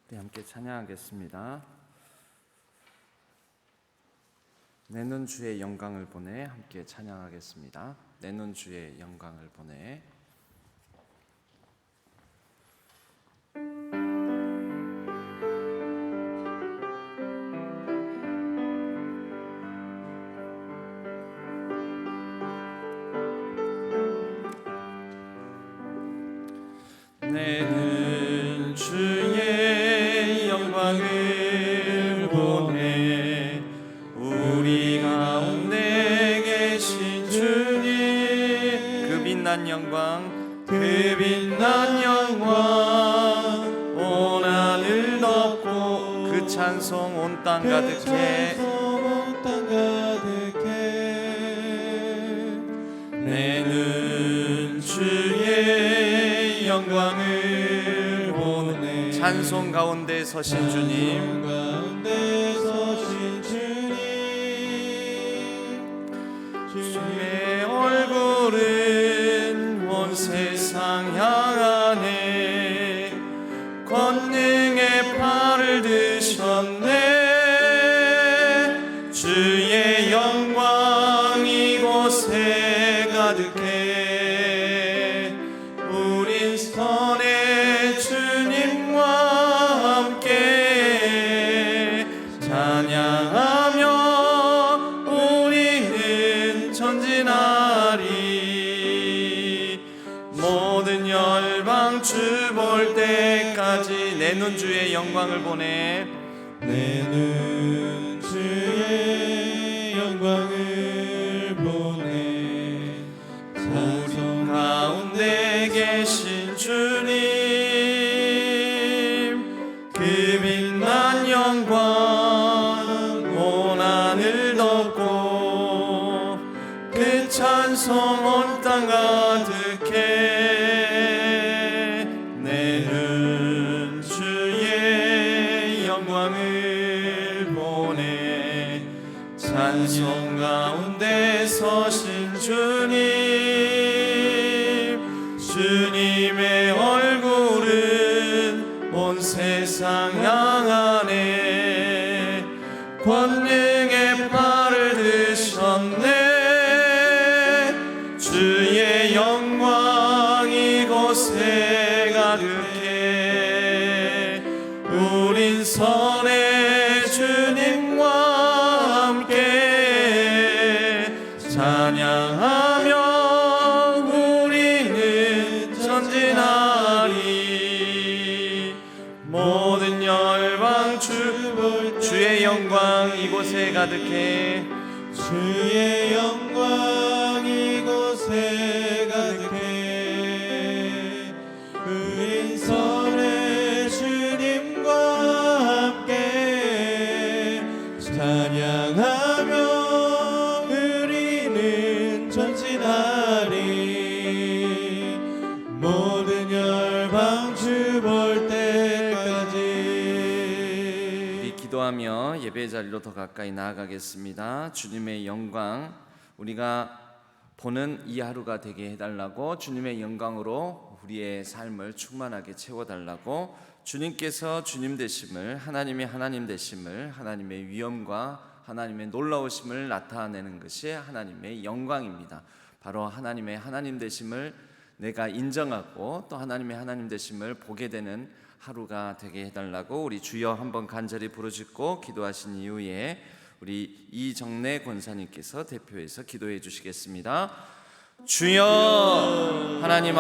네, 함께 찬양하겠습니다. 내 눈 주의 영광을 보내 함께 찬양하겠습니다. 내 눈 주의 영광을 보내. 내 눈 주의 영광을 보내 우리 가운데 계신 주님 그 빛난 영광 온 하늘 덮고 그 찬송 온 땅 가득해 내 눈 주의 영광을 보내 찬송 가운데 서신 주님 주의 얼굴은 온 세상 향하네 권능의 팔을 드셨네 주의 영광 이곳에 가득해 우린 선의 주님과 함께 찬양하며 우리는 전진하리 모든 열방 주 볼 때까지 내 눈 주의 영광을 보내 내 눈 주의 영광을 보내 우리 가운데 계신 주님 그 빛난 영광 온 하늘 덮고 그 찬송 온 땅 가득해 내 눈 주의 영광을 보내 찬송 가운데 서신 주님 주님의 얼굴은 온 세상 향하네 권능의 팔을 드셨네 주의 영광 이곳에 가득해 우린 선의 주님과 함께 찬양하며 우리는 전진하리 모든 열방 주의 영광 이곳에 가득해 주의 영광 이곳에 가득해 우린 선의 주님과 함께 찬양하며 우리는 전진하리 모든 열방 주 볼 때까지 우리 기도하며 예배 자리로 더 가까이 나아가겠습니다. 주님의 영광 우리가 보는 이 하루가 되게 해달라고 주님의 영광으로 우리의 삶을 충만하게 채워달라고 주님께서 주님 되심을 하나님이 하나님 되심을 하나님의 위엄과 하나님의 놀라우심을 나타내는 것이 하나님의 영광입니다. 바로 하나님의 하나님 되심을 내가 인정하고 또 하나님의 하나님 되심을 보게 되는 하루가 되게 해달라고 우리 주여 한번 간절히 부르짖고 기도하신 이후에 우리 이정래 권사님께서 대표해서 기도해 주시겠습니다. 주여 하나님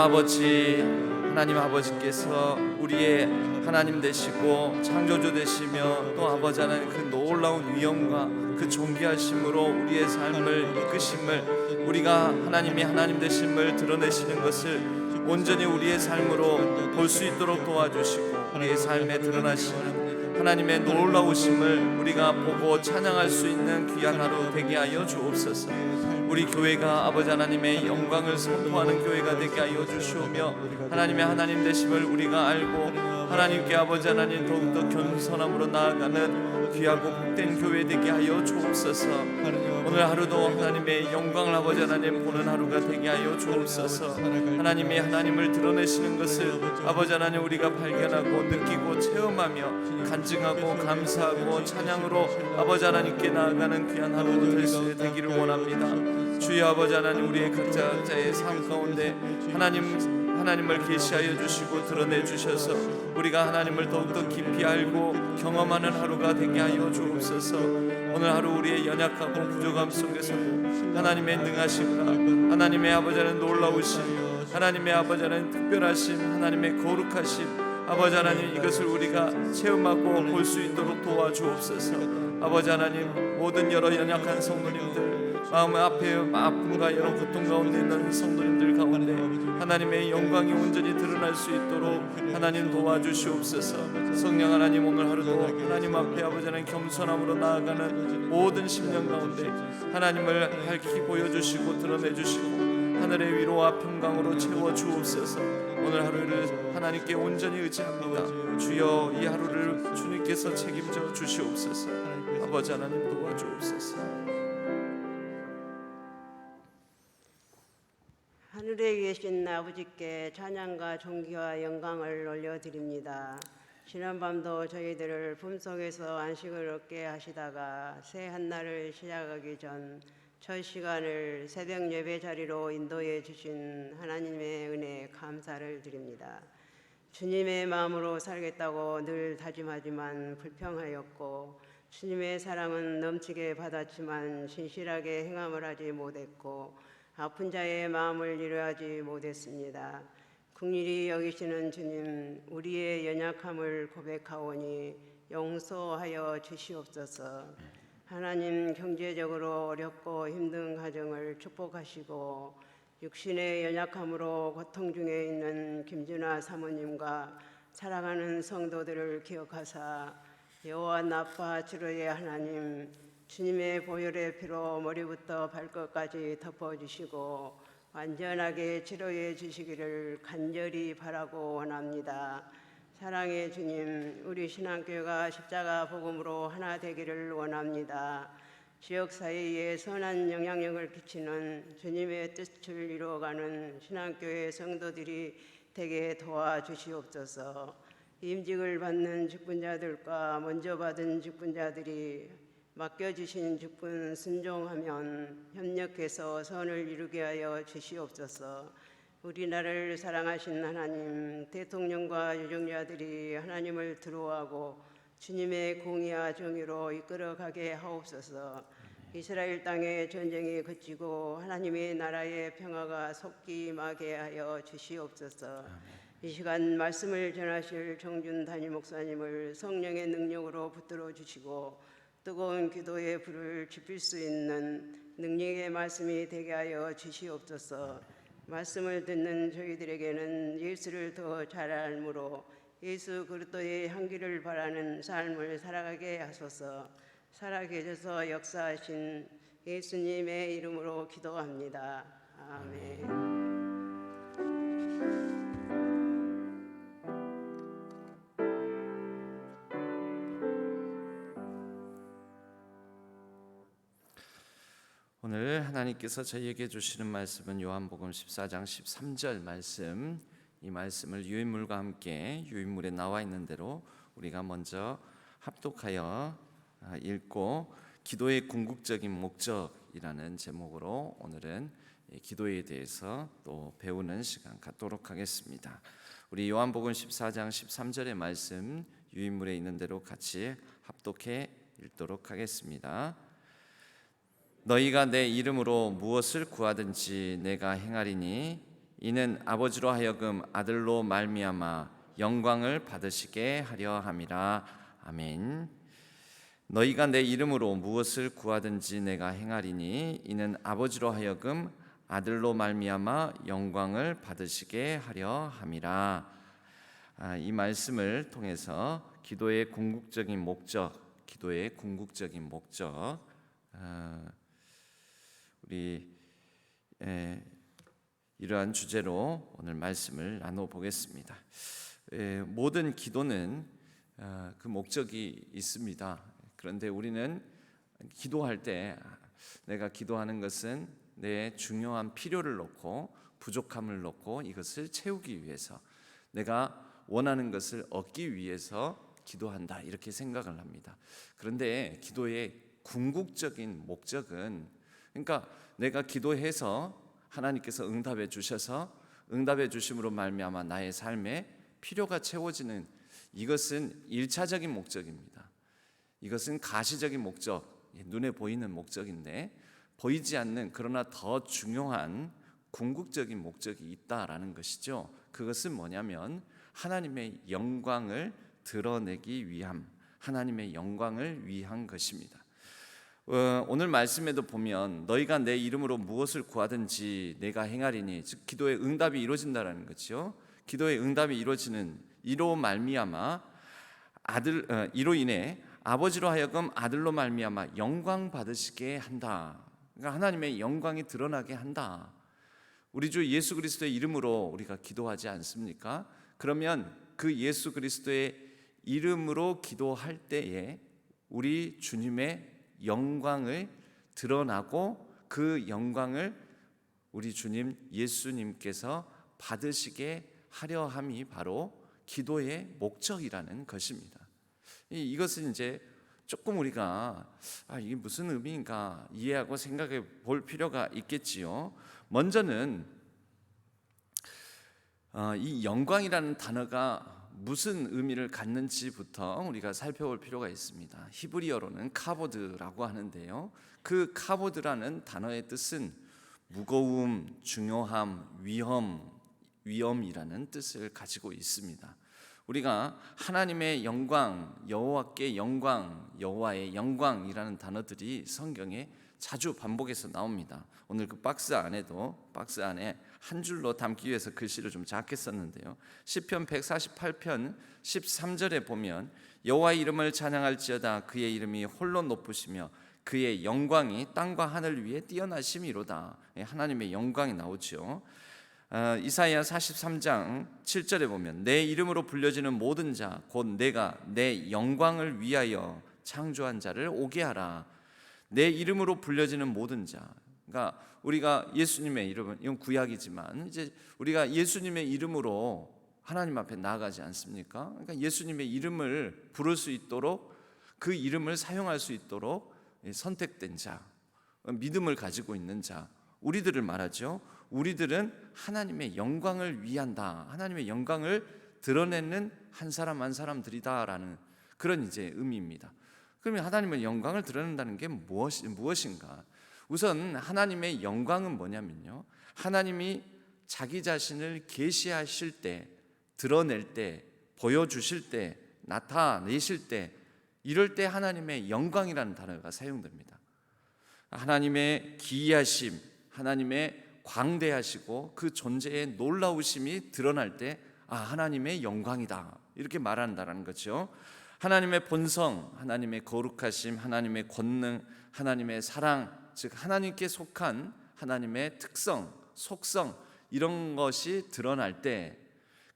아버지께서 우리의 하나님 되시고 창조주 되시며 또 아버지 하나님 그 놀라운 위엄과 그 존귀하심으로 우리의 삶을 이끄심을 우리가 하나님이 하나님 되심을 드러내시는 것을 온전히 우리의 삶으로 볼 수 있도록 도와주시고 우리의 삶에 드러나시는 하나님의 놀라우심을 우리가 보고 찬양할 수 있는 귀한 하루 되게 하여 주옵소서. 우리 교회가 아버지 하나님의 영광을 선포하는 교회가 되게 하여 주시오며 하나님의 하나님 되심을 우리가 알고 하나님께 아버지 하나님 더욱더 겸손함으로 나아가는 귀하고 복된 교회 되게 하여 주옵소서. 오늘 하루도 하나님의 영광을 아버지 하나님 보는 하루가 되게 하여 주옵소서. 하나님이 하나님을 드러내시는 것을 아버지 하나님 우리가 발견하고 느끼고 체험하며 간증하고 감사하고 찬양으로 아버지 하나님께 나아가는 귀한 하루 될 수 되기를 원합니다. 주여 아버지 하나님 우리의 각자의 삶 가운데 하나님을 계시하여 주시고 드러내 주셔서 우리가 하나님을 더욱더 깊이 알고 경험하는 하루가 되게 하여 주옵소서. 오늘 하루 우리의 연약하고 부족함 속에서도 하나님의 능하심과 하나님의 아버지 하나님 놀라우심 하나님의 아버지 하나님 특별하심 하나님의 거룩하심 아버지 하나님 이것을 우리가 체험하고 볼 수 있도록 도와주옵소서. 아버지 하나님 모든 여러 연약한 성도님들 마음 앞에 아픔과 여러 고통 가운데 있는 성도님들 가운데 하나님의 영광이 온전히 드러날 수 있도록 하나님 도와주시옵소서. 성령 하나님 오늘 하루도 하나님 앞에 아버지 하나님 겸손함으로 나아가는 모든 심령 가운데 하나님을 밝히 보여주시고 드러내주시고 하늘의 위로와 평강으로 채워주옵소서. 오늘 하루를 하나님께 온전히 의지합니다. 주여 이 하루를 주님께서 책임져 주시옵소서. 아버지 하나님 도와주옵소서. 하늘에 계신 아버지께 찬양과 존귀와 영광을 올려드립니다. 지난밤도 저희들을 품속에서 안식을 얻게 하시다가 새 한날을 시작하기 전 첫 시간을 새벽 예배 자리로 인도해 주신 하나님의 은혜에 감사를 드립니다. 주님의 마음으로 살겠다고 늘 다짐하지만 불평하였고 주님의 사랑은 넘치게 받았지만 신실하게 행함을 하지 못했고 아픈 자의 마음을 이루하지 못했습니다. 긍휼히 여기시는 주님, 우리의 연약함을 고백하오니 용서하여 주시옵소서. 하나님, 경제적으로 어렵고 힘든 가정을 축복하시고 육신의 연약함으로 고통 중에 있는 김준아 사모님과 사랑하는 성도들을 기억하사 여호와 나파 치료의 하나님, 주님의 보혈의 피로 머리부터 발끝까지 덮어주시고 완전하게 치료해 주시기를 간절히 바라고 원합니다. 사랑의 주님, 우리 신앙교회가 십자가 복음으로 하나 되기를 원합니다. 지역 사회에 선한 영향력을 끼치는 주님의 뜻을 이루어가는 신앙교회 성도들이 되게 도와주시옵소서. 임직을 받는 직분자들과 먼저 받은 직분자들이 맡겨주신 직분 순종하면 협력해서 선을 이루게 하여 주시옵소서. 우리나라를 사랑하신 하나님, 대통령과 유정자들이 하나님을 두려워하고 주님의 공의와 정의로 이끌어가게 하옵소서. 이스라엘 땅에 전쟁이 그치고 하나님의 나라의 평화가 속히 임하게 하여 주시옵소서. 이 시간 말씀을 전하실 정준 담임 목사님을 성령의 능력으로 붙들어 주시고 뜨거운 기도의 불을 지필 수 있는 능력의 말씀이 되게 하여 주시옵소서. 말씀을 듣는 저희들에게는 예수를 더 잘 알므로 예수 그리스도의 향기를 바라는 삶을 살아가게 하소서. 살아계셔서 역사하신 예수님의 이름으로 기도합니다. 아멘. 오늘 하나님께서 저희에게 주시는 말씀은 요한복음 14장 13절 말씀. 이 말씀을 유인물과 함께 유인물에 나와 있는 대로 우리가 먼저 합독하여 읽고 기도의 궁극적인 목적이라는 제목으로 오늘은 기도에 대해서 또 배우는 시간 갖도록 하겠습니다. 우리 요한복음 14장 13절의 말씀 유인물에 있는 대로 같이 합독해 읽도록 하겠습니다. 너희가 내 이름으로 무엇을 구하든지 내가 행하리니 이는 아버지로 하여금 아들로 말미암아 영광을 받으시게 하려 함이라. 아멘. 너희가 내 이름으로 무엇을 구하든지 내가 행하리니 이는 아버지로 하여금 아들로 말미암아 영광을 받으시게 하려 함이라. 이 말씀을 통해서 기도의 궁극적인 목적, 우리 이러한 주제로 오늘 말씀을 나눠보겠습니다. 모든 기도는 그 목적이 있습니다. 그런데 우리는 기도할 때 내가 기도하는 것은 내 중요한 필요를 놓고 부족함을 놓고 이것을 채우기 위해서, 내가 원하는 것을 얻기 위해서 기도한다, 이렇게 생각을 합니다. 그런데 기도의 궁극적인 목적은, 그러니까 내가 기도해서 하나님께서 응답해 주셔서 응답해 주심으로 말미암아 나의 삶에 필요가 채워지는, 이것은 1차적인 목적입니다. 이것은 가시적인 목적, 눈에 보이는 목적인데, 보이지 않는 그러나 더 중요한 궁극적인 목적이 있다라는 것이죠. 그것은 뭐냐면 하나님의 영광을 드러내기 위함, 하나님의 영광을 위한 것입니다. 오늘 말씀에도 보면 너희가 내 이름으로 무엇을 구하든지 내가 행하리니, 즉 기도의 응답이 이루어진다라는 거죠. 기도의 응답이 이루어지는 이로 말미암아 이로 인해 아버지로 하여금 아들로 말미암아 영광 받으시게 한다. 그러니까 하나님의 영광이 드러나게 한다. 우리 주 예수 그리스도의 이름으로 우리가 기도하지 않습니까? 그러면 그 예수 그리스도의 이름으로 기도할 때에 우리 주님의 영광을 드러나고, 그 영광을 우리 주님 예수님께서 받으시게 하려 함이 바로 기도의 목적이라는 것입니다. 이것은 이제 조금 우리가 이게 무슨 의미인가 이해하고 생각해 볼 필요가 있겠지요. 먼저는 이 영광이라는 단어가 무슨 의미를 갖는지부터 우리가 살펴볼 필요가 있습니다. 히브리어로는 카보드라고 하는데요, 그 카보드라는 단어의 뜻은 무거움, 중요함, 위엄이라는 뜻을 가지고 있습니다. 우리가 하나님의 영광, 여호와께 영광, 여호와의 영광이라는 단어들이 성경에 자주 반복해서 나옵니다. 오늘 그 박스 안에 한 줄로 담기 위해서 글씨를 좀 작게 썼는데요, 시편 148편 13절에 보면 여호와의 이름을 찬양할지어다, 그의 이름이 홀로 높으시며 그의 영광이 땅과 하늘 위에 뛰어나심이로다. 하나님의 영광이 나오죠. 이사야 43장 7절에 보면 내 이름으로 불려지는 모든 자 곧 내가 내 영광을 위하여 창조한 자를 오게 하라. 내 이름으로 불려지는 모든 자, 그러니까 우리가 예수님의 이름은, 이건 구약이지만 이제 우리가 예수님의 이름으로 하나님 앞에 나아가지 않습니까? 그러니까 예수님의 이름을 부를 수 있도록, 그 이름을 사용할 수 있도록 선택된 자, 믿음을 가지고 있는 자, 우리들을 말하죠. 우리들은 하나님의 영광을 위한다, 하나님의 영광을 드러내는 한 사람 한 사람들이다라는 그런 이제 의미입니다. 그러면 하나님의 영광을 드러낸다는 게 무엇인가? 우선 하나님의 영광은 뭐냐면요, 하나님이 자기 자신을 계시하실 때, 드러낼 때, 보여주실 때, 나타내실 때, 이럴 때 하나님의 영광이라는 단어가 사용됩니다. 하나님의 기이하심, 하나님의 광대하시고 그 존재의 놀라우심이 드러날 때 하나님의 영광이다, 이렇게 말한다는 거죠. 하나님의 본성, 하나님의 거룩하심, 하나님의 권능, 하나님의 사랑, 즉 하나님께 속한 하나님의 특성, 속성, 이런 것이 드러날 때,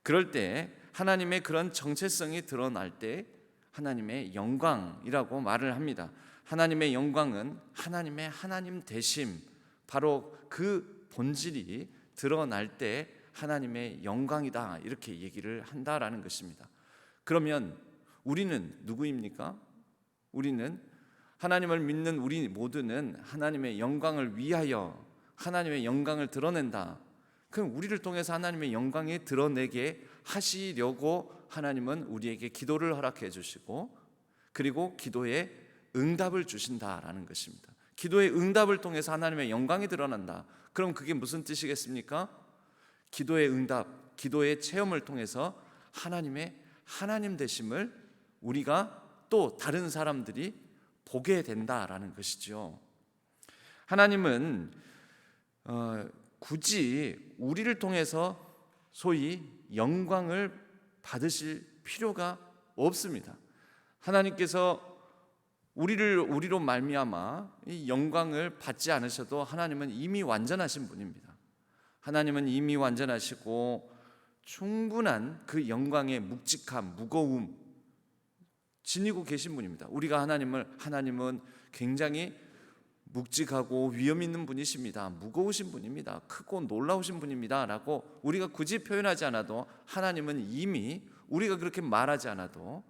그럴 때 하나님의 그런 정체성이 드러날 때 하나님의 영광이라고 말을 합니다. 하나님의 영광은 하나님의 하나님 되심, 바로 그 본질이 드러날 때 하나님의 영광이다, 이렇게 얘기를 한다라는 것입니다. 그러면 우리는 누구입니까? 우리는 하나님을 믿는 우리 모두는 하나님의 영광을 위하여 하나님의 영광을 드러낸다. 그럼 우리를 통해서 하나님의 영광이 드러내게 하시려고 하나님은 우리에게 기도를 허락해 주시고, 그리고 기도에 응답을 주신다라는 것입니다. 기도의 응답을 통해서 하나님의 영광이 드러난다. 그럼 그게 무슨 뜻이겠습니까? 기도의 응답, 기도의 체험을 통해서 하나님의 하나님 되심을 우리가 또 다른 사람들이 보게 된다라는 것이죠. 하나님은 굳이 우리를 통해서 소위 영광을 받으실 필요가 없습니다. 하나님께서 우리로 말미암아 이 영광을 받지 않으셔도 하나님은 이미 완전하신 분입니다. 하나님은 이미 완전하시고 충분한 그 영광의 묵직함, 무거움 지니고 계신 분입니다. 우리가 하나님은 굉장히 묵직하고 위험 있는 분이십니다. 무거우신 분입니다. 크고 놀라우신 분입니다. 라고 우리가 굳이 표현하지 않아도 하나님은 이미 우리가 그렇게 말하지 않아도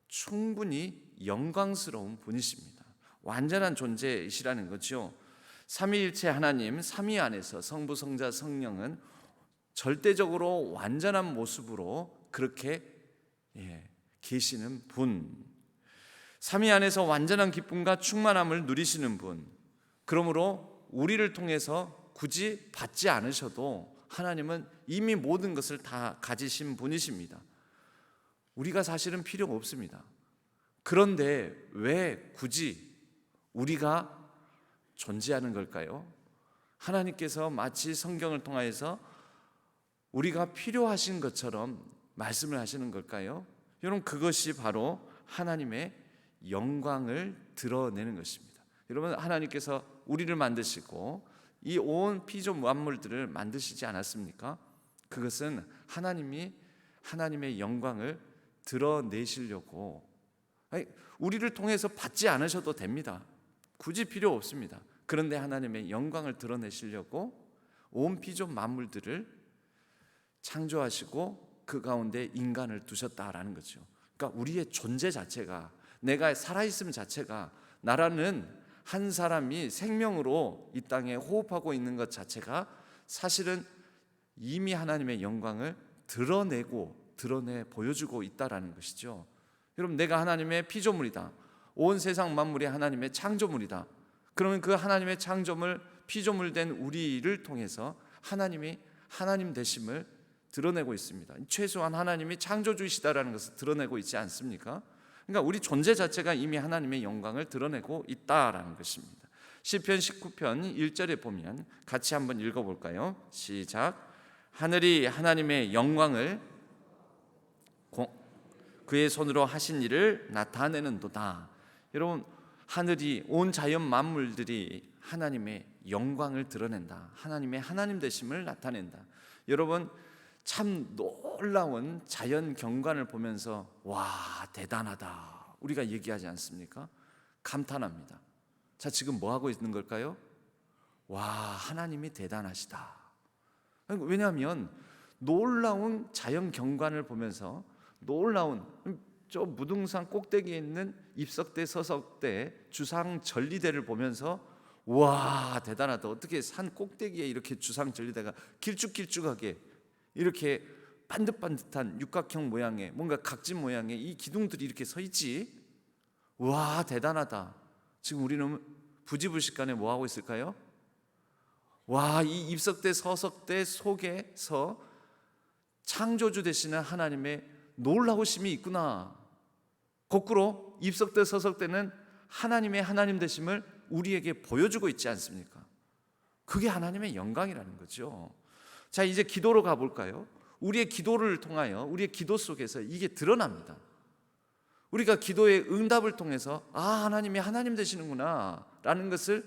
충분히 영광스러운 분이십니다. 완전한 존재이시라는 거죠. 삼위일체 하나님, 삼위 안에서 성부, 성자, 성령은 절대적으로 완전한 모습으로 그렇게 계시는 분, 삼위 안에서 완전한 기쁨과 충만함을 누리시는 분, 그러므로 우리를 통해서 굳이 받지 않으셔도 하나님은 이미 모든 것을 다 가지신 분이십니다. 우리가 사실은 필요가 없습니다. 그런데 왜 굳이 우리가 존재하는 걸까요? 하나님께서 마치 성경을 통하여서 우리가 필요하신 것처럼 말씀을 하시는 걸까요? 여러분, 그것이 바로 하나님의 영광을 드러내는 것입니다. 여러분, 하나님께서 우리를 만드시고 이 온 피조 만물들을 만드시지 않았습니까? 그것은 하나님의 영광을 드러내시려고, 우리를 통해서 받지 않으셔도 됩니다. 굳이 필요 없습니다. 그런데 하나님의 영광을 드러내시려고 온 피조 만물들을 창조하시고 그 가운데 인간을 두셨다라는 거죠. 그러니까 우리의 존재 자체가, 내가 살아있음 자체가, 나라는 한 사람이 생명으로 이 땅에 호흡하고 있는 것 자체가 사실은 이미 하나님의 영광을 드러내 보여주고 있다라는 것이죠. 여러분, 내가 하나님의 피조물이다. 온 세상 만물이 하나님의 창조물이다. 그러면 그 하나님의 창조물, 피조물 된 우리를 통해서 하나님이 하나님 되심을 드러내고 있습니다. 최소한 하나님이 창조주이시다라는 것을 드러내고 있지 않습니까? 그러니까 우리 존재 자체가 이미 하나님의 영광을 드러내고 있다라는 것입니다. 시편 19편 1절에 보면 같이 한번 읽어볼까요? 시작. 하늘이 하나님의 영광을 그의 손으로 하신 일을 나타내는도다. 여러분, 하늘이, 온 자연 만물들이 하나님의 영광을 드러낸다. 하나님의 하나님 되심을 나타낸다. 여러분, 참 놀라운 자연 경관을 보면서 와, 대단하다 우리가 얘기하지 않습니까? 감탄합니다. 자, 지금 뭐 하고 있는 걸까요? 와, 하나님이 대단하시다. 왜냐하면 놀라운 자연 경관을 보면서, 놀라운 저 무등산 꼭대기에 있는 입석대, 서석대, 주상 전리대를 보면서 와, 대단하다. 어떻게 산 꼭대기에 이렇게 주상 전리대가 길쭉길쭉하게 이렇게 반듯반듯한 육각형 모양의, 뭔가 각진 모양의 이 기둥들이 이렇게 서 있지? 와, 대단하다. 지금 우리는 부지불식간에 뭐 하고 있을까요? 와, 이 입석대, 서석대 속에서 창조주 되시는 하나님의 놀라우심이 있구나. 거꾸로 입석대, 서석대는 하나님의 하나님 되심을 우리에게 보여주고 있지 않습니까? 그게 하나님의 영광이라는 거죠. 자, 이제 기도로 가볼까요? 우리의 기도를 통하여, 우리의 기도 속에서 이게 드러납니다. 우리가 기도의 응답을 통해서 하나님이 하나님 되시는구나 라는 것을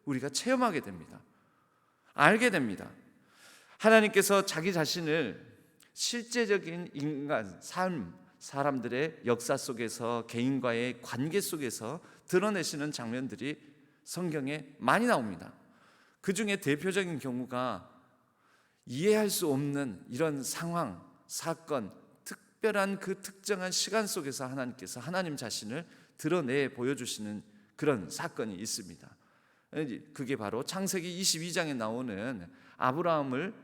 우리가 체험하게 됩니다. 알게 됩니다. 하나님께서 자기 자신을 실제적인 인간, 삶, 사람들의 역사 속에서, 개인과의 관계 속에서 드러내시는 장면들이 성경에 많이 나옵니다. 그 중에 대표적인 경우가 이해할 수 없는 이런 상황, 사건, 특별한 그 특정한 시간 속에서 하나님께서 하나님 자신을 드러내 보여주시는 그런 사건이 있습니다. 그게 바로 창세기 22장에 나오는 아브라함을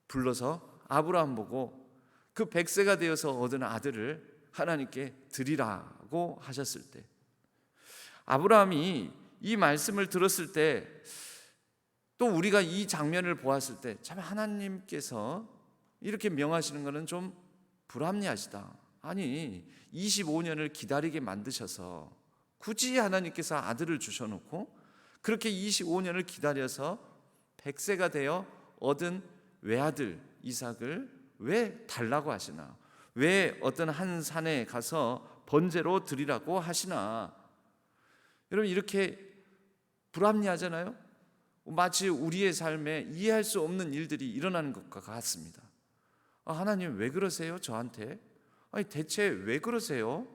불러서 아브라함 보고 그 100세가 되어서 얻은 아들을 하나님께 드리라고 하셨을 때, 아브라함이 이 말씀을 들었을 때, 또 우리가 이 장면을 보았을 때 참 하나님께서 이렇게 명하시는 것은 좀 불합리하시다. 아니, 25년을 기다리게 만드셔서 굳이 하나님께서 아들을 주셔놓고 그렇게 25년을 기다려서 100세가 되어 얻은 외아들 이삭을 왜 달라고 하시나? 왜 어떤 한 산에 가서 번제로 드리라고 하시나? 여러분 이렇게 불합리하잖아요. 마치 우리의 삶에 이해할 수 없는 일들이 일어나는 것과 같습니다. 하나님 왜 그러세요? 저한테? 아니 대체 왜 그러세요?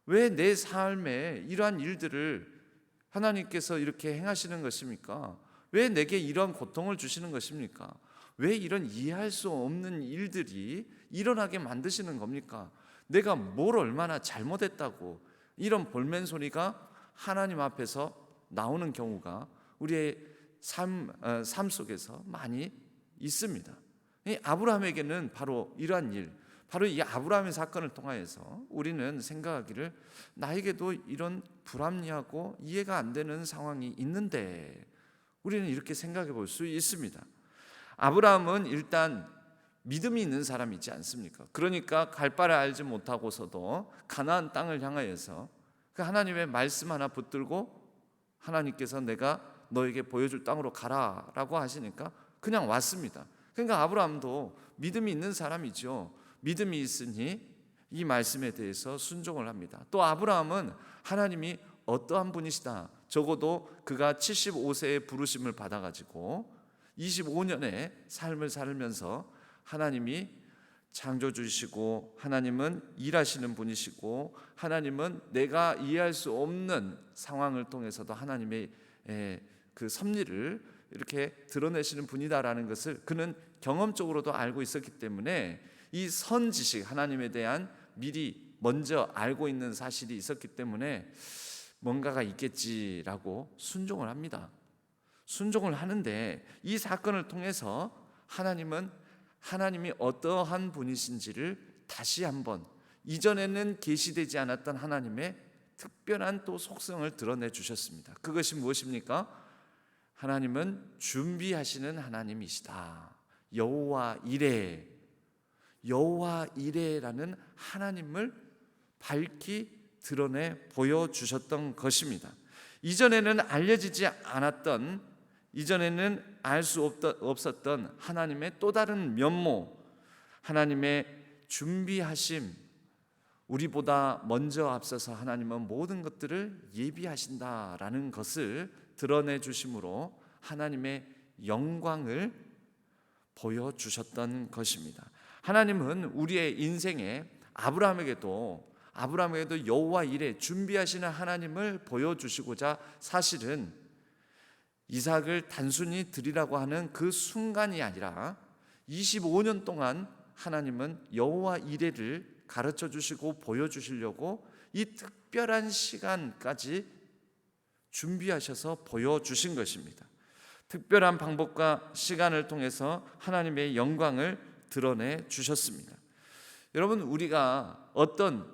왜 내 삶에 이러한 일들을 하나님께서 이렇게 행하시는 것입니까? 왜 내게 이런 고통을 주시는 것입니까? 왜 이런 이해할 수 없는 일들이 일어나게 만드시는 겁니까? 내가 뭘 얼마나 잘못했다고 이런 볼멘 소리가 하나님 앞에서 나오는 경우가 우리의 삶 속에서 많이 있습니다. 이 아브라함에게는 바로 이러한 일, 바로 이 아브라함의 사건을 통하여서 우리는 생각하기를 나에게도 이런 불합리하고 이해가 안 되는 상황이 있는데 우리는 이렇게 생각해 볼 수 있습니다. 아브라함은 일단 믿음이 있는 사람이지 않습니까? 그러니까 갈 바를 알지 못하고서도 가나안 땅을 향하여서 그 하나님의 말씀 하나 붙들고 하나님께서 내가 너에게 보여줄 땅으로 가라라고 하시니까 그냥 왔습니다. 그러니까 아브라함도 믿음이 있는 사람이죠. 믿음이 있으니 이 말씀에 대해서 순종을 합니다. 또 아브라함은 하나님이 어떠한 분이시다, 적어도 그가 75세의 부르심을 받아가지고 25년의 삶을 살면서 하나님이 창조주시고 하나님은 일하시는 분이시고 하나님은 내가 이해할 수 없는 상황을 통해서도 하나님의 그 섭리를 이렇게 드러내시는 분이다라는 것을 그는 경험적으로도 알고 있었기 때문에 이 선지식, 하나님에 대한 미리 먼저 알고 있는 사실이 있었기 때문에 뭔가가 있겠지라고 순종을 합니다. 순종을 하는데 이 사건을 통해서 하나님이 어떠한 분이신지를 다시 한번 이전에는 계시되지 않았던 하나님의 특별한 또 속성을 드러내 주셨습니다. 그것이 무엇입니까? 하나님은 준비하시는 하나님이시다. 여호와 이레라는 하나님을 밝히 드러내 보여주셨던 것입니다. 이전에는 알려지지 않았던, 이전에는 알 수 없었던 하나님의 또 다른 면모, 하나님의 준비하심, 우리보다 먼저 앞서서 하나님은 모든 것들을 예비하신다라는 것을 드러내 주심으로 하나님의 영광을 보여주셨던 것입니다. 하나님은 우리의 인생에 아브라함에게도 여호와 이레 준비하시는 하나님을 보여주시고자 사실은 이삭을 단순히 드리라고 하는 그 순간이 아니라 25년 동안 하나님은 여호와 이레를 가르쳐 주시고 보여주시려고 이 특별한 시간까지 준비하셔서 보여주신 것입니다. 특별한 방법과 시간을 통해서 하나님의 영광을 드러내 주셨습니다. 여러분, 우리가 어떤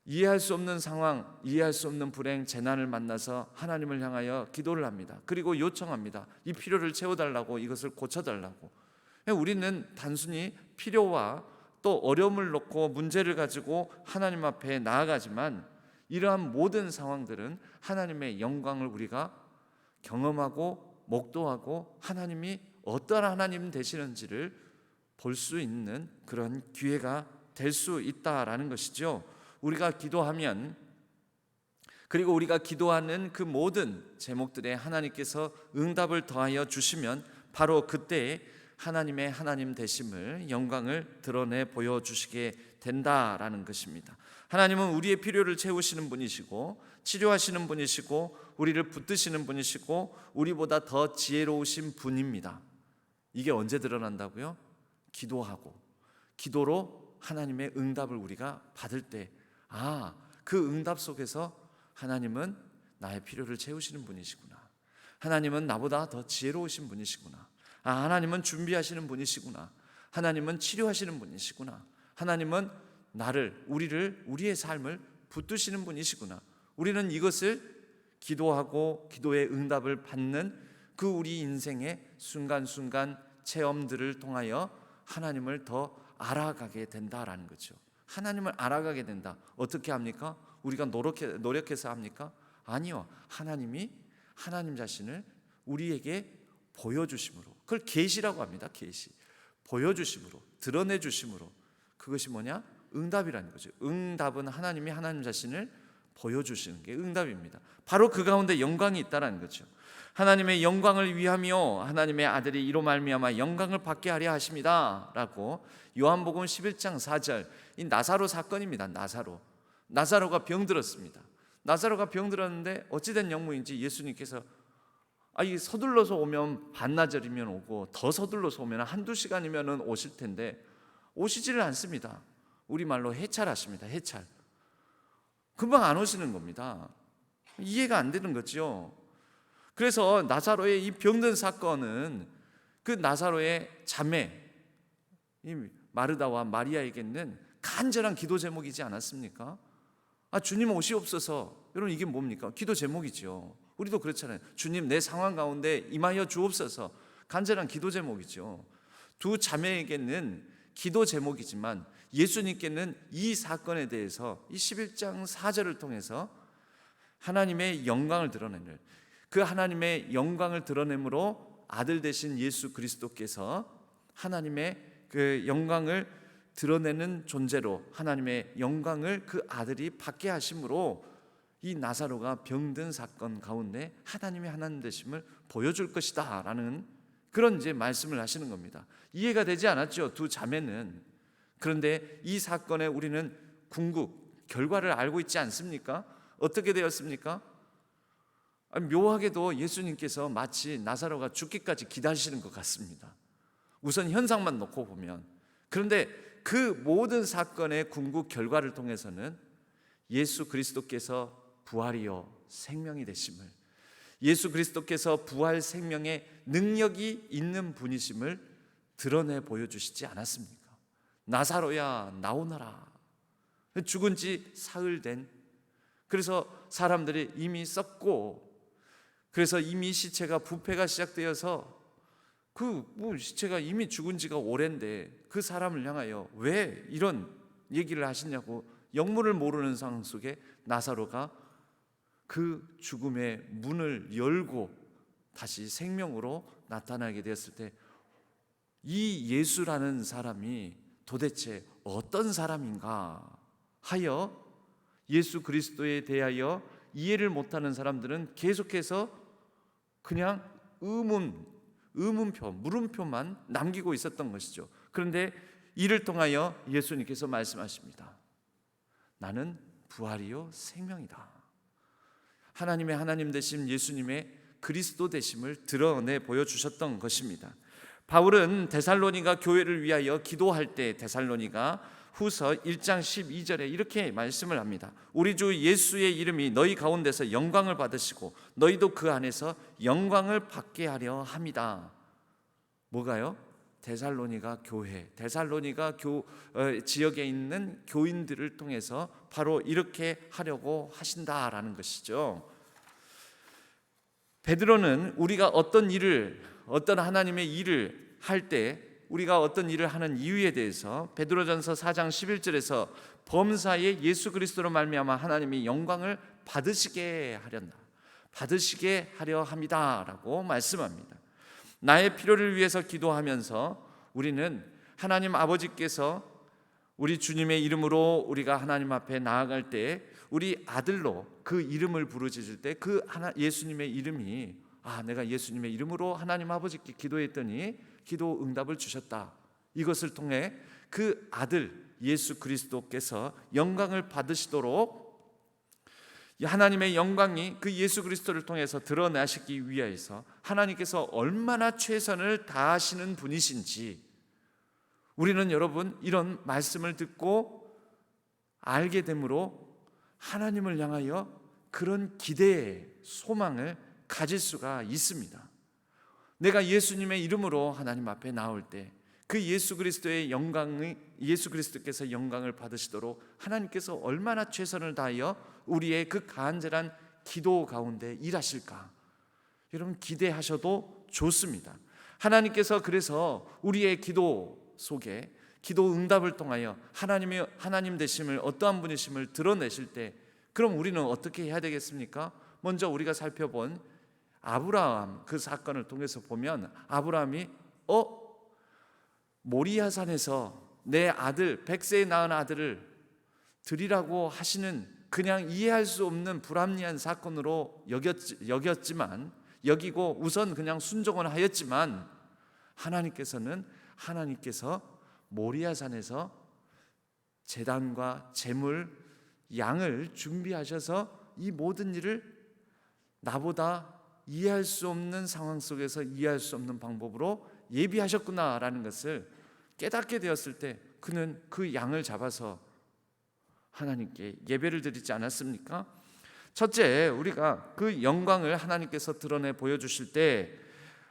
이해할 수 없는 상황, 이해할 수 없는 불행, 재난을 만나서 하나님을 향하여 기도를 합니다. 그리고 요청합니다. 이 필요를 채워달라고, 이것을 고쳐달라고. 우리는 단순히 필요와 또 어려움을 놓고 문제를 가지고 하나님 앞에 나아가지만 이러한 모든 상황들은 하나님의 영광을 우리가 경험하고 목도하고 하나님이 어떠한 하나님 되시는지를 볼 수 있는 그런 기회가 될 수 있다라는 것이죠. 우리가 기도하면, 그리고 우리가 기도하는 그 모든 제목들에 하나님께서 응답을 더하여 주시면 바로 그때 하나님의 하나님 되심을, 영광을 드러내 보여주시게 된다라는 것입니다. 하나님은 우리의 필요를 채우시는 분이시고 치료하시는 분이시고 우리를 붙드시는 분이시고 우리보다 더 지혜로우신 분입니다. 이게 언제 드러난다고요? 기도로 하나님의 응답을 우리가 받을 때, 그 응답 속에서 하나님은 나의 필요를 채우시는 분이시구나. 하나님은 나보다 더 지혜로우신 분이시구나. 하나님은 준비하시는 분이시구나. 하나님은 치료하시는 분이시구나. 하나님은 우리의 삶을 붙드시는 분이시구나. 우리는 이것을 기도하고 기도의 응답을 받는 그 우리 인생의 순간순간 체험들을 통하여 하나님을 더 알아가게 된다라는 거죠. 하나님을 알아가게 된다. 어떻게 합니까? 우리가 노력해서 합니까? 아니요. 하나님이 하나님 자신을 우리에게 보여주심으로, 그걸 계시라고 합니다. 계시. 보여주심으로, 드러내주심으로. 그것이 뭐냐? 응답이라는 거죠. 응답은 하나님이 하나님 자신을 보여주시는 게 응답입니다. 바로 그 가운데 영광이 있다는 거죠. 하나님의 영광을 위하며 하나님의 아들이 이로 말미암아 영광을 받게 하려 하십니다 라고 요한복음 11장 4절, 이 나사로 사건입니다. 나사로가 병들었습니다. 나사로가 병들었는데 어찌된 영문인지 예수님께서 이 서둘러서 오면 반나절이면 오고 더 서둘러서 오면 한두 시간이면 오실 텐데 오시지를 않습니다. 우리말로 해찰하십니다. 해찰. 금방 안 오시는 겁니다. 이해가 안 되는 거죠. 그래서 나사로의 이 병든 사건은 그 나사로의 자매 이 마르다와 마리아에게는 간절한 기도 제목이지 않았습니까? 주님 오시옵소서. 여러분, 이게 뭡니까? 기도 제목이죠. 우리도 그렇잖아요. 주님, 내 상황 가운데 임하여 주옵소서. 간절한 기도 제목이죠. 두 자매에게는 기도 제목이지만 예수님께는 이 사건에 대해서 이 11장 4절을 통해서 하나님의 영광을 드러내는, 그 하나님의 영광을 드러내므로 아들 되신 예수 그리스도께서 하나님의 그 영광을 드러내는 존재로 하나님의 영광을 그 아들이 받게 하심으로 이 나사로가 병든 사건 가운데 하나님의 하나님 되심을 보여줄 것이다 라는 그런 이제 말씀을 하시는 겁니다. 이해가 되지 않았죠, 두 자매는. 그런데 이 사건에 우리는 궁극 결과를 알고 있지 않습니까? 어떻게 되었습니까? 묘하게도 예수님께서 마치 나사로가 죽기까지 기다리시는 것 같습니다. 우선 현상만 놓고 보면. 그런데 그 모든 사건의 궁극 결과를 통해서는 예수 그리스도께서 부활이요 생명이 되심을, 예수 그리스도께서 부활 생명의 능력이 있는 분이심을 드러내 보여주시지 않았습니까? 나사로야 나오너라. 죽은 지 사흘 된, 그래서 사람들이 이미 썩고, 그래서 이미 시체가 부패가 시작되어서 시체가 이미 죽은 지가 오랜데 그 사람을 향하여 왜 이런 얘기를 하시냐고 영문을 모르는 상황 속에 나사로가 그 죽음의 문을 열고 다시 생명으로 나타나게 되었을 때 이 예수라는 사람이 도대체 어떤 사람인가 하여 예수 그리스도에 대하여 이해를 못하는 사람들은 계속해서 그냥 의문표, 물음표만 남기고 있었던 것이죠. 그런데 이를 통하여 예수님께서 말씀하십니다. 나는 부활이요 생명이다. 하나님의 하나님 되심 예수님의 그리스도 되심을 드러내 보여주셨던 것입니다. 바울은 데살로니가 교회를 위하여 기도할 때 데살로니가 후서 1장 12절에 이렇게 말씀을 합니다. 우리 주 예수의 이름이 너희 가운데서 영광을 받으시고 너희도 그 안에서 영광을 받게 하려 함이다. 뭐가요? 데살로니가 교회, 데살로니가 지역에 있는 교인들을 통해서 바로 이렇게 하려고 하신다라는 것이죠. 베드로는 우리가 어떤 하나님의 일을 할 때 우리가 어떤 일을 하는 이유에 대해서 베드로전서 4장 11절에서 범사에 예수 그리스도로 말미암아 하나님이 영광을 받으시게 하려 함이다라고 말씀합니다. 나의 필요를 위해서 기도하면서 우리는 하나님 아버지께서 우리 주님의 이름으로 우리가 하나님 앞에 나아갈 때 우리 아들로 그 이름을 부르짖을 때 그 예수님의 이름이 내가 예수님의 이름으로 하나님 아버지께 기도했더니 기도 응답을 주셨다. 이것을 통해 그 아들 예수 그리스도께서 영광을 받으시도록 하나님의 영광이 그 예수 그리스도를 통해서 드러나시기 위해서 하나님께서 얼마나 최선을 다하시는 분이신지 우리는 여러분 이런 말씀을 듣고 알게 되므로 하나님을 향하여 그런 기대의 소망을 가질 수가 있습니다. 내가 예수님의 이름으로 하나님 앞에 나올 때 그 예수 그리스도께서 영광을 받으시도록 하나님께서 얼마나 최선을 다하여 우리의 그 간절한 기도 가운데 일하실까? 여러분 기대하셔도 좋습니다. 하나님께서 그래서 우리의 기도 속에 기도 응답을 통하여 하나님 되심을 어떠한 분이심을 드러내실 때 그럼 우리는 어떻게 해야 되겠습니까? 먼저 우리가 살펴본 아브라함 그 사건을 통해서 보면 아브라함이 모리아산에서 내 아들 100세에 낳은 아들을 드리라고 하시는 그냥 이해할 수 없는 불합리한 사건으로 여기고 우선 그냥 순종을 하였지만 하나님께서 모리아산에서 제단과 제물, 양을 준비하셔서 이 모든 일을 나보다 이해할 수 없는 상황 속에서 이해할 수 없는 방법으로 예비하셨구나라는 것을 깨닫게 되었을 때 그는 그 양을 잡아서 하나님께 예배를 드리지 않았습니까? 첫째, 우리가 그 영광을 하나님께서 드러내 보여주실 때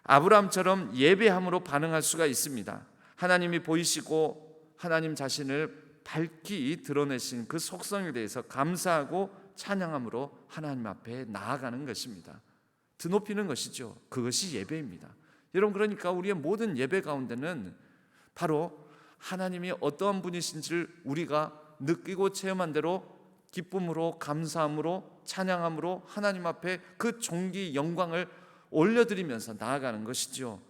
아브라함처럼 예배함으로 반응할 수가 있습니다. 하나님이 보이시고 하나님 자신을 밝히 드러내신 그 속성에 대해서 감사하고 찬양함으로 하나님 앞에 나아가는 것입니다. 드높이는 것이죠. 그것이 예배입니다. 여러분, 그러니까 우리의 모든 예배 가운데는 바로 하나님이 어떠한 분이신지를 우리가 느끼고 체험한 대로 기쁨으로, 감사함으로, 찬양함으로 하나님 앞에 그 존귀 영광을 올려드리면서 나아가는 것이죠.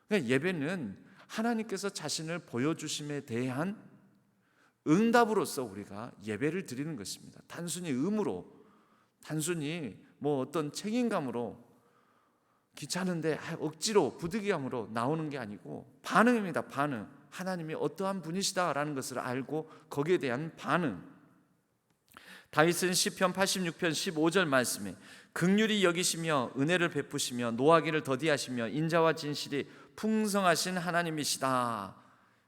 그러니까 예배는 하나님께서 자신을 보여주심에 대한 응답으로서 우리가 예배를 드리는 것입니다. 단순히 의무로, 단순히 어떤 책임감으로, 귀찮은데 억지로 부득이함으로 나오는 게 아니고 반응입니다. 반응. 하나님이 어떠한 분이시다라는 것을 알고 거기에 대한 반응. 다윗은 시편 86편 15절 말씀에 긍휼히 여기시며 은혜를 베푸시며 노하기를 더디하시며 인자와 진실이 풍성하신 하나님이시다.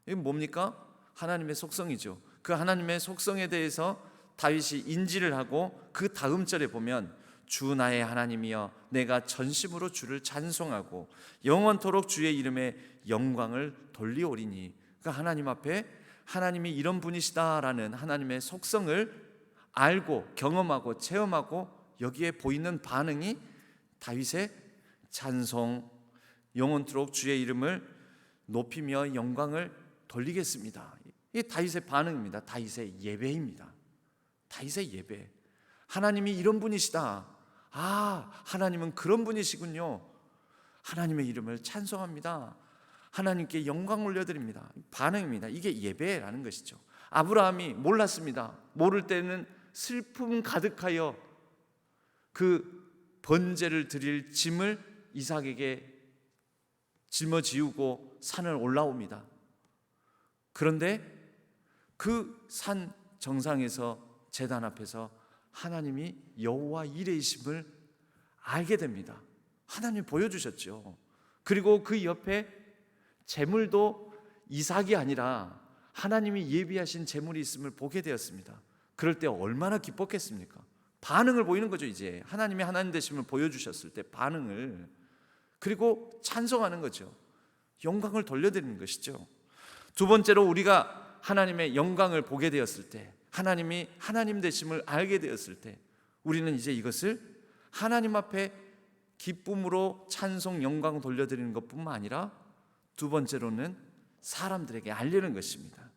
이게 뭡니까? 하나님의 속성이죠. 그 하나님의 속성에 대해서 다윗이 인지를 하고 그 다음 절에 보면 주 나의 하나님이여 내가 전심으로 주를 찬송하고 영원토록 주의 이름에 영광을 돌리오리니. 그러니까 하나님 앞에 하나님이 이런 분이시다라는 하나님의 속성을 알고 경험하고 체험하고 여기에 보이는 반응이 다윗의 찬송, 영원토록 주의 이름을 높이며 영광을 돌리겠습니다. 이 다윗의 반응입니다. 다윗의 예배입니다. 다윗의 예배. 하나님이 이런 분이시다. 하나님은 그런 분이시군요. 하나님의 이름을 찬송합니다. 하나님께 영광 올려드립니다. 반응입니다. 이게 예배라는 것이죠. 아브라함이 몰랐습니다. 모를 때는 슬픔 가득하여 그 번제를 드릴 짐을 이삭에게 짊어지우고 산을 올라옵니다. 그런데 그 산 정상에서 제단 앞에서 하나님이 여호와 이레이심을 알게 됩니다. 하나님이 보여주셨죠. 그리고 그 옆에 제물도 이삭이 아니라 하나님이 예비하신 제물이 있음을 보게 되었습니다. 그럴 때 얼마나 기뻤겠습니까? 반응을 보이는 거죠. 이제 하나님이 하나님 되심을 보여주셨을 때 반응을, 그리고 찬송하는 거죠. 영광을 돌려드리는 것이죠. 두 번째로 우리가 하나님의 영광을 보게 되었을 때, 하나님이 하나님 되심을 알게 되었을 때 우리는 이제 이것을 하나님 앞에 기쁨으로 찬송 영광 돌려드리는 것뿐만 아니라 두 번째로는 사람들에게 알리는 것입니다.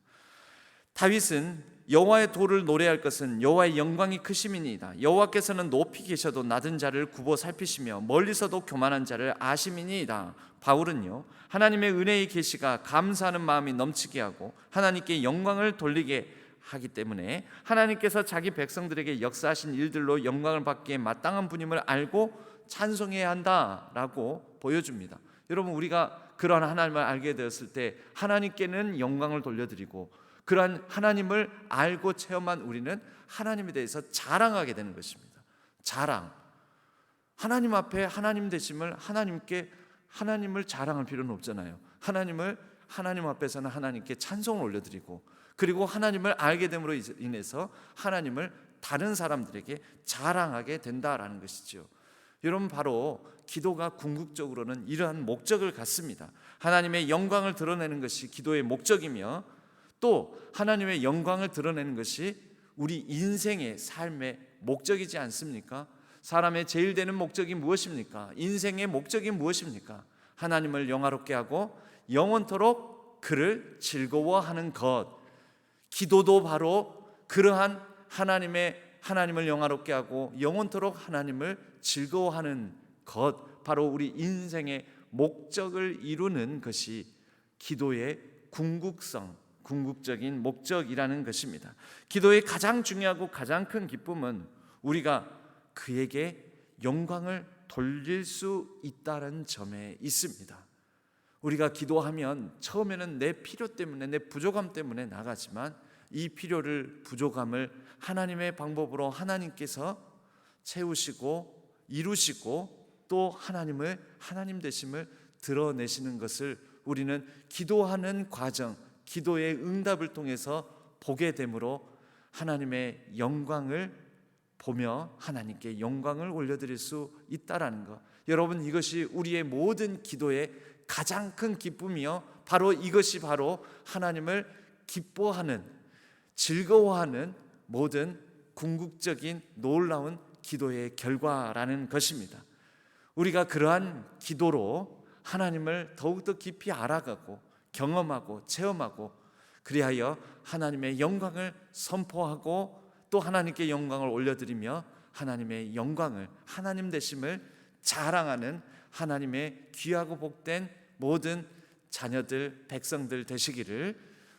다윗은 여호와의 도를 노래할 것은 여호와의 영광이 크심이니이다. 여호와께서는 높이 계셔도 낮은 자를 굽어 살피시며 멀리서도 교만한 자를 아심이니이다. 바울은요, 하나님의 은혜의 계시가 감사하는 마음이 넘치게 하고 하나님께 영광을 돌리게 하기 때문에 하나님께서 자기 백성들에게 역사하신 일들로 영광을 받기에 마땅한 분임을 알고 찬송해야 한다라고 보여줍니다. 여러분, 우리가 그러한 하나님을 알게 되었을 때 하나님께는 영광을 돌려드리고 그러한 하나님을 알고 체험한 우리는 하나님에 대해서 자랑하게 되는 것입니다. 자랑. 하나님 앞에 하나님 되심을 하나님을 자랑할 필요는 없잖아요. 하나님 앞에서는 하나님께 찬송을 올려드리고 그리고 하나님을 알게 됨으로 인해서 하나님을 다른 사람들에게 자랑하게 된다라는 것이죠. 여러분, 바로 기도가 궁극적으로는 이러한 목적을 갖습니다. 하나님의 영광을 드러내는 것이 기도의 목적이며 또 하나님의 영광을 드러내는 것이 우리 인생의 삶의 목적이지 않습니까? 사람의 제일 되는 목적이 무엇입니까? 인생의 목적이 무엇입니까? 하나님을 영화롭게 하고 영원토록 그를 즐거워하는 것. 기도도 바로 그러한 하나님을 영화롭게 하고 영원토록 하나님을 즐거워하는 것, 바로 우리 인생의 목적을 이루는 것이 기도의 궁극성, 궁극적인 목적이라는 것입니다. 기도의 가장 중요하고 가장 큰 기쁨은 우리가 그에게 영광을 돌릴 수 있다는 점에 있습니다. 우리가 기도하면 처음에는 내 필요 때문에, 내 부족함 때문에 나가지만 이 필요를, 부족함을 하나님의 방법으로 하나님께서 채우시고 이루시고 또 하나님 되심을 드러내시는 것을 우리는 기도하는 과정, 기도의 응답을 통해서 보게 되므로 하나님의 영광을 보며 하나님께 영광을 올려드릴 수 있다라는 것. 여러분, 이것이 우리의 모든 기도의 가장 큰 기쁨이요, 바로 이것이 바로 하나님을 기뻐하는, 즐거워하는 모든 궁극적인 놀라운 기도의 결과라는 것입니다. 우리가 그러한 기도로 하나님을 더욱더 깊이 알아가고 경험하고 체험하고, 그리하여 하나님의 영광을 선포하고 또 하나님께 영광을 올려드리며 하나님의 영광을, 하나님 되심을 자랑하는 하나님의 귀하고 복된 모든 자녀들, 백성들 되시기를,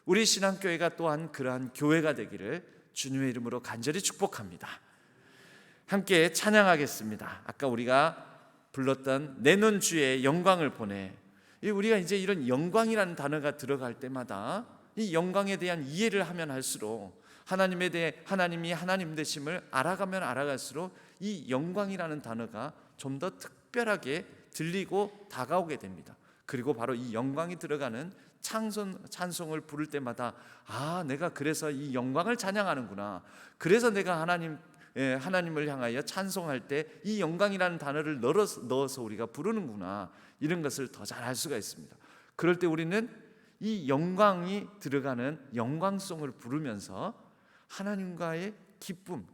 우리 신앙교회가 또한 그러한 교회가 되기를 주님의 이름으로 간절히 축복합니다. 함께 찬양하겠습니다. 아까 우리가 불렀던 내는 주의 영광을 보내. 우리가 이제 이런 영광이라는 단어가 들어갈 때마다 이 영광에 대한 이해를 하면 할수록, 하나님에 대해, 하나님이 하나님 되심을 알아가면 알아갈수록 이 영광이라는 단어가 좀 더 특별하게 들리고 다가오게 됩니다. 그리고 바로 이 영광이 들어가는 찬송을 부를 때마다, 아, 내가 그래서 이 영광을 찬양하는구나, 그래서 내가 하나님을 향하여 찬송할 때 이 영광이라는 단어를 넣어서 우리가 부르는구나, 이런 것을 더 잘 알 수가 있습니다. 그럴 때 우리는 이 영광이 들어가는 영광송을 부르면서 하나님과의 기쁨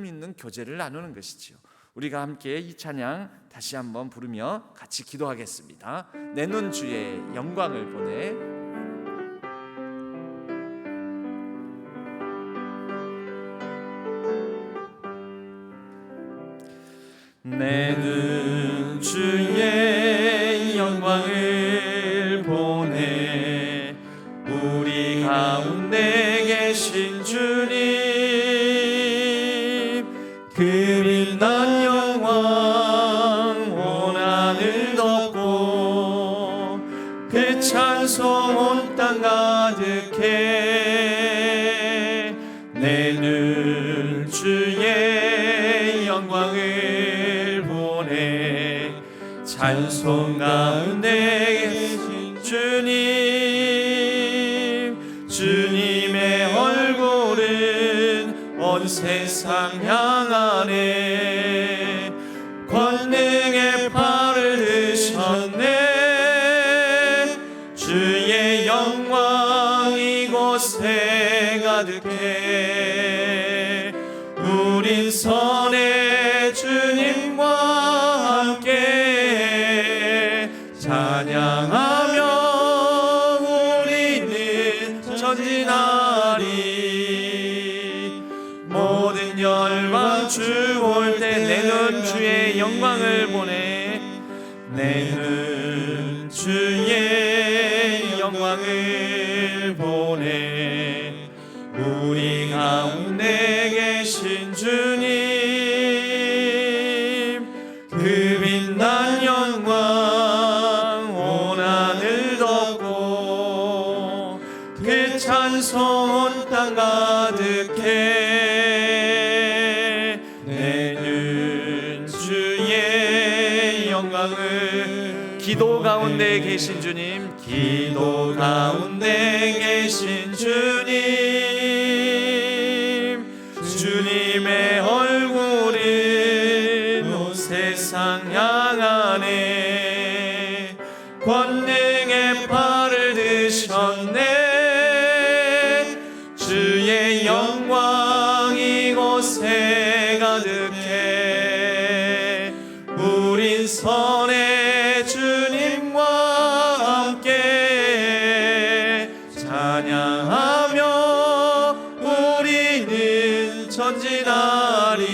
있는 교제를 나누는 것이지요. 우리가 함께 이 찬양 다시 한번 부르며 같이 기도하겠습니다. 내는 주의 영광을 보내. 내는 주의 영광을 보내. 우리 가운데 계신 주님, 그 빛난 영광 온 하늘 덮고 그 찬송 온 땅 가득해. 내는 주의 영광을 보내. 찬송 가운데 계신 주님, 주님의 얼굴은 온 세상 향하네. 권능의 팔을 드셨네. 주의 영광 이곳에 가득해. 우린 선의 주님과 함께 찬양하며 우리는 전진하리. 모든 열방 주 올 때 내는 주의 영광을 보내. 내는 주의 영광을 보내. 우리 가운데 계신 주님, 그 빛난 영광 온 하늘 덮고 그 찬송 온 땅 가득해. 내는 주의 영광을. 기도 가운데 계신 주님, 기도 가운데 계신 주님, 주님의 얼굴은 온 세상 향하네. 권능의 팔을 드셨네. 주의 영광 이곳에 가득해. 우린 선의 주님과 함께 찬양하며 우리는 전진하리.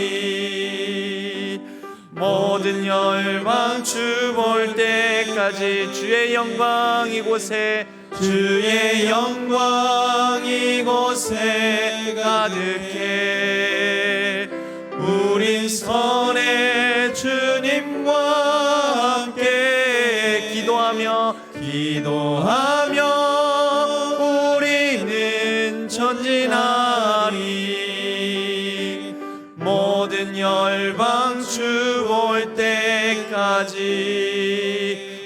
모든 열방 주 볼 때까지 주의 영광 이곳에, 주의 영광 이곳에 가득해 우린 선의 주님과 함께 기도하며 우리는 전진하리 모든 열방 주 올 때까지.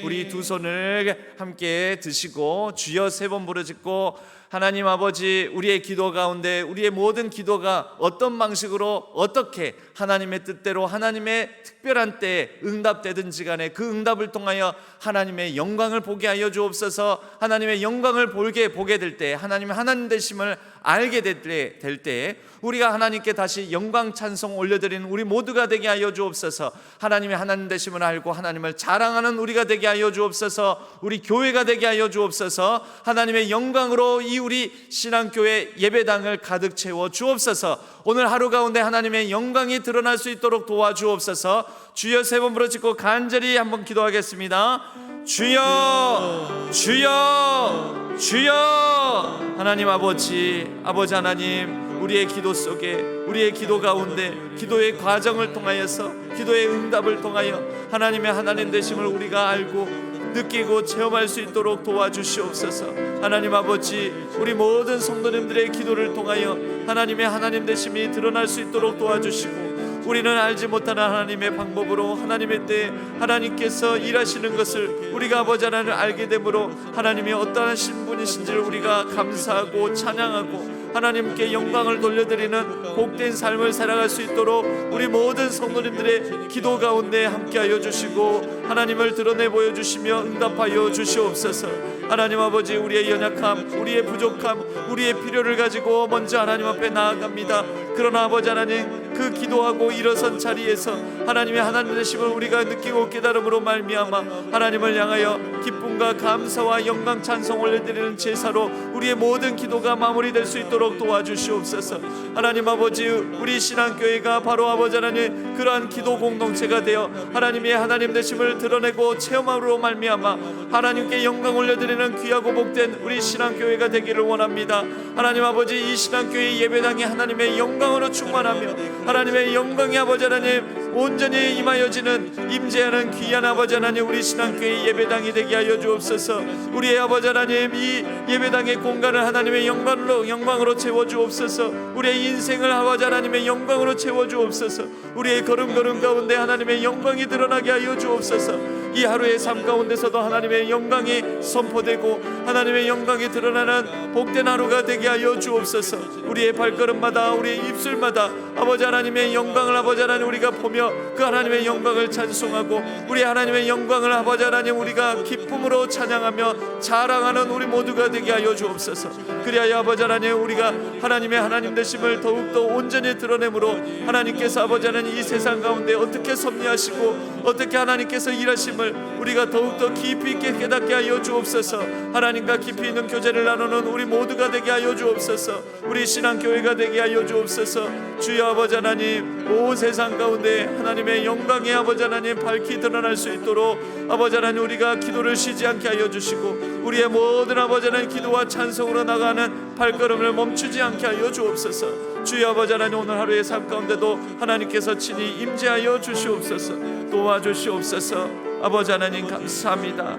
우리 두 손을 함께 드시고 주여 세 번 부르짖고, 하나님 아버지, 우리의 기도 가운데 우리의 모든 기도가 어떤 방식으로 어떻게 하나님의 뜻대로 하나님의 특별한 때에 응답되든지 간에 그 응답을 통하여 하나님의 영광을 보게 하여 주옵소서. 하나님의 영광을 보게 될 때, 하나님의 하나님 되심을 알게 될 때에 우리가 하나님께 다시 영광 찬송 올려드리는 우리 모두가 되게 하여 주옵소서. 하나님의 하나님 되심을 알고 하나님을 자랑하는 우리가 되게 하여 주옵소서. 우리 교회가 되게 하여 주옵소서. 하나님의 영광으로 이 우리 신앙교회 예배당을 가득 채워 주옵소서. 오늘 하루 가운데 하나님의 영광이 드러날 수 있도록 도와주옵소서. 주여 세 번 부르짖고 간절히 한번 기도하겠습니다. 주여, 주여, 주여. 하나님 아버지 하나님, 우리의 기도 속에, 우리의 기도 가운데, 기도의 과정을 통하여서, 기도의 응답을 통하여 하나님의 하나님 되심을 우리가 알고 느끼고 체험할 수 있도록 도와주시옵소서. 하나님 아버지, 우리 모든 성도님들의 기도를 통하여 하나님의 하나님 되심이 드러날 수 있도록 도와주시고, 우리는 알지 못하는 하나님의 방법으로 하나님의 때에 하나님께서 일하시는 것을 우리가 아버지 하나님을 알게 되므로 하나님이 어떠한 신분이신지를 우리가 감사하고 찬양하고 하나님께 영광을 돌려드리는 복된 삶을 살아갈 수 있도록 우리 모든 성도님들의 기도 가운데 함께하여 주시고 하나님을 드러내 보여주시며 응답하여 주시옵소서. 하나님 아버지, 우리의 연약함, 우리의 부족함, 우리의 필요를 가지고 먼저 하나님 앞에 나아갑니다. 그러나 아버지 하나님, 그 기도하고 일어선 자리에서 하나님의 하나님 되심을 우리가 느끼고 깨달음으로 말미암아 하나님을 향하여 기쁨과 감사와 영광 찬송 올려드리는 제사로 우리의 모든 기도가 마무리될 수 있도록 도와주시옵소서. 하나님 아버지, 우리 신앙교회가 바로 아버지 하나님 그러한 기도 공동체가 되어 하나님의 하나님 되심을 드러내고 체험함으로 말미암아 하나님께 영광 올려드리는 귀하고 복된 우리 신앙교회가 되기를 원합니다. 하나님 아버지, 이 신앙교회 예배당이 하나님의 영광으로 충만하며 하나님의 영광이 아버지 하나님 온전히 임하여지는 임재하는 귀한 아버지 하나님 우리 신앙교회 예배당이 되게 하여 주옵소서. 우리의 아버지 하나님, 이 예배당의 공간을 하나님의 영광으로 채워주옵소서. 우리의 인생을 아버지 하나님의 영광으로 채워주옵소서. 우리의 걸음걸음 가운데 하나님의 영광이 드러나게 하여 주옵소서. 이 하루의 삶 가운데서도 하나님의 영광이 선포되고 하나님의 영광이 드러나는 복된 하루가 되게 하여 주옵소서. 우리의 발걸음마다, 우리의 입술마다 아버지 하나님의 영광을 아버지 하나님 우리가 보며 그 하나님의 영광을 찬송하고 우리 하나님의 영광을 아버지 하나님 우리가 기쁨으로 찬양하며 자랑하는 우리 모두가 되게 하여 주옵소서. 그리하여 아버지 하나님, 우리가 하나님의 하나님 되심을 더욱더 온전히 드러내므로 하나님께서 아버지 하나님 이 세상 가운데 어떻게 섭리하시고 어떻게 하나님께서 일하심을 우리가 더욱더 깊이 있게 깨닫게 하여 주옵소서. 하나님과 깊이 있는 교제를 나누는 우리 모두가 되게 하여 주옵소서. 우리 신앙교회가 되게 하여 주옵소서. 주여 아버지 하나님, 온 세상 가운데 하나님의 영광이 아버지 하나님 밝히 드러날 수 있도록 아버지 하나님 우리가 기도를 쉬지 않게 하여 주시고 우리의 모든 아버지 하나님 기도와 찬송으로 나가는 발걸음을 멈추지 않게 하여 주옵소서. 주여 아버지 하나님, 오늘 하루의 삶 가운데도 하나님께서 친히 임재하여 주시옵소서. 도와주시옵소서. 아버지 하나님 감사합니다.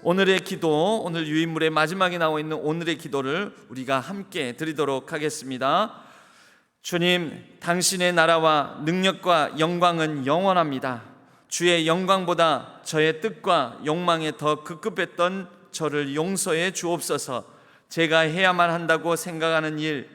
오늘의 기도, 오늘 유인물의 마지막에 나와 있는 오늘의 기도를 우리가 함께 드리도록 하겠습니다. 주님, 당신의 나라와 능력과 영광은 영원합니다. 주의 영광보다 저의 뜻과 욕망에 더 급급했던 저를 용서해 주옵소서. 제가 해야만 한다고 생각하는 일,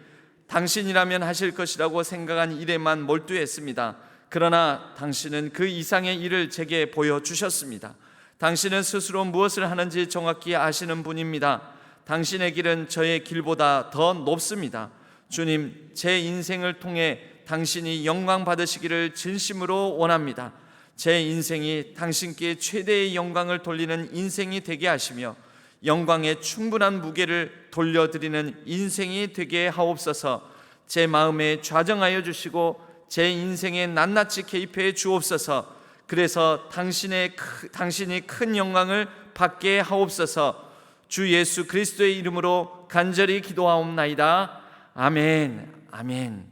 당신이라면 하실 것이라고 생각한 일에만 몰두했습니다. 그러나 당신은 그 이상의 일을 제게 보여주셨습니다. 당신은 스스로 무엇을 하는지 정확히 아시는 분입니다. 당신의 길은 저의 길보다 더 높습니다. 주님, 제 인생을 통해 당신이 영광 받으시기를 진심으로 원합니다. 제 인생이 당신께 최대의 영광을 돌리는 인생이 되게 하시며 영광의 충분한 무게를 돌려드리는 인생이 되게 하옵소서. 제 마음에 좌정하여 주시고 제 인생에 낱낱이 개입해 주옵소서. 그래서 당신이 큰 영광을 받게 하옵소서. 주 예수 그리스도의 이름으로 간절히 기도하옵나이다. 아멘. 아멘.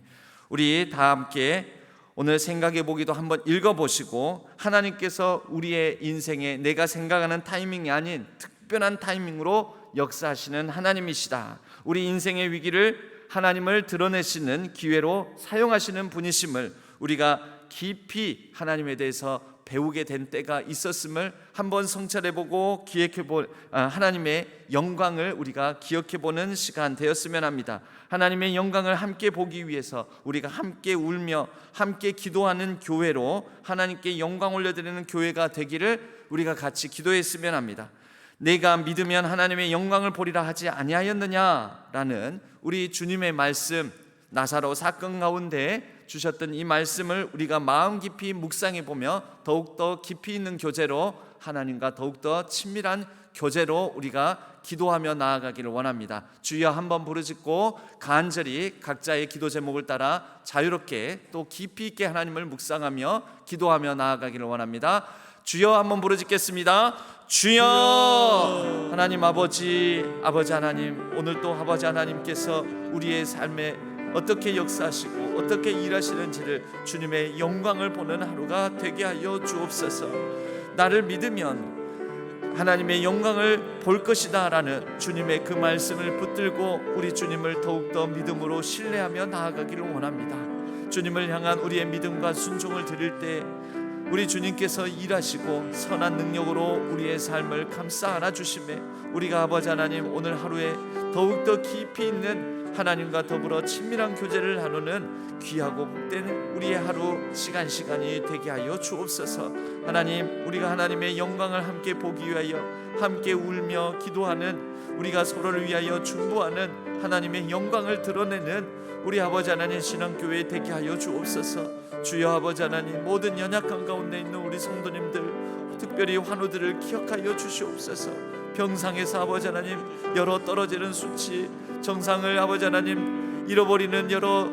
우리 다 함께 오늘 생각해 보기도 한번 읽어보시고, 하나님께서 우리의 인생에 내가 생각하는 타이밍이 아닌 특별한 타이밍으로 역사하시는 하나님이시다. 우리 인생의 위기를 하나님을 드러내시는 기회로 사용하시는 분이심을 우리가 깊이 하나님에 대해서 배우게 된 때가 있었음을 한번 성찰해보고 하나님의 영광을 우리가 기억해보는 시간 되었으면 합니다. 하나님의 영광을 함께 보기 위해서 우리가 함께 울며 함께 기도하는 교회로, 하나님께 영광 올려드리는 교회가 되기를 우리가 같이 기도했으면 합니다. 내가 믿으면 하나님의 영광을 보리라 하지 아니하였느냐라는 우리 주님의 말씀, 나사로 사건 가운데 주셨던 이 말씀을 우리가 마음 깊이 묵상해 보며 더욱더 깊이 있는 교제로, 하나님과 더욱더 친밀한 교제로 우리가 기도하며 나아가기를 원합니다. 주여 한번 부르짖고 간절히 각자의 기도 제목을 따라 자유롭게 또 깊이 있게 하나님을 묵상하며 기도하며 나아가기를 원합니다. 주여 한번 부르짖겠습니다. 주여. 하나님 아버지 하나님, 오늘 또 아버지 하나님께서 우리의 삶에 어떻게 역사하시고 어떻게 일하시는지를 주님의 영광을 보는 하루가 되게 하여 주옵소서. 나를 믿으면 하나님의 영광을 볼 것이다 라는 주님의 그 말씀을 붙들고 우리 주님을 더욱더 믿음으로 신뢰하며 나아가기를 원합니다. 주님을 향한 우리의 믿음과 순종을 드릴 때 우리 주님께서 일하시고 선한 능력으로 우리의 삶을 감싸 안아주심에 우리가 아버지 하나님 오늘 하루에 더욱더 깊이 있는 하나님과 더불어 친밀한 교제를 나누는 귀하고 복된 우리의 하루 시간이 되게 하여 주옵소서. 하나님, 우리가 하나님의 영광을 함께 보기 위하여 함께 울며 기도하는, 우리가 서로를 위하여 중보하는 하나님의 영광을 드러내는 우리 아버지 하나님 신앙교회 되게 하여 주옵소서. 주여 아버지 하나님, 모든 연약한 가운데 있는 우리 성도님들, 특별히 환우들을 기억하여 주시옵소서. 병상에서 아버지 하나님 여러 떨어지는 수치, 정상을 아버지 하나님 잃어버리는 여러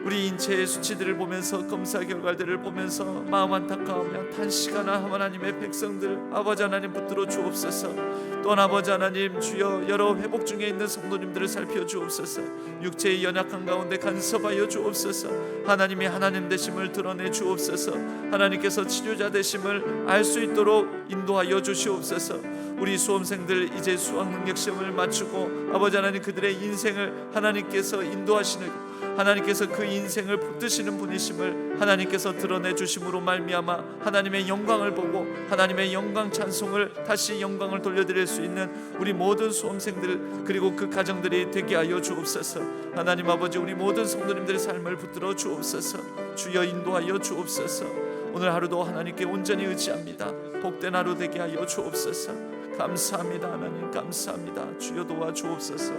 우리 인체의 수치들을 보면서, 검사 결과들을 보면서 마음 안타까우며 탄식하는 하나님의 백성들 아버지 하나님 붙들어 주옵소서. 또한 아버지 하나님 주여 여러 회복 중에 있는 성도님들을 살펴 주옵소서. 육체의 연약한 가운데 간섭하여 주옵소서. 하나님이 하나님 되심을 드러내 주옵소서. 하나님께서 치료자 되심을 알 수 있도록 인도하여 주시옵소서. 우리 수험생들 이제 수학 능력 시험을 마치고 아버지 하나님 그들의 인생을 하나님께서 인도하시는, 하나님께서 그 인생을 붙드시는 분이심을 하나님께서 드러내 주심으로 말미암아 하나님의 영광을 보고 하나님의 영광 찬송을 다시 영광을 돌려드릴 수 있는 우리 모든 수험생들 그리고 그 가정들이 되게 하여 주옵소서. 하나님 아버지, 우리 모든 성도님들의 삶을 붙들어 주옵소서. 주여 인도하여 주옵소서. 오늘 하루도 하나님께 온전히 의지합니다. 복된 하루 되게 하여 주옵소서. 감사합니다. 하나님 감사합니다. 주여 도와 주옵소서.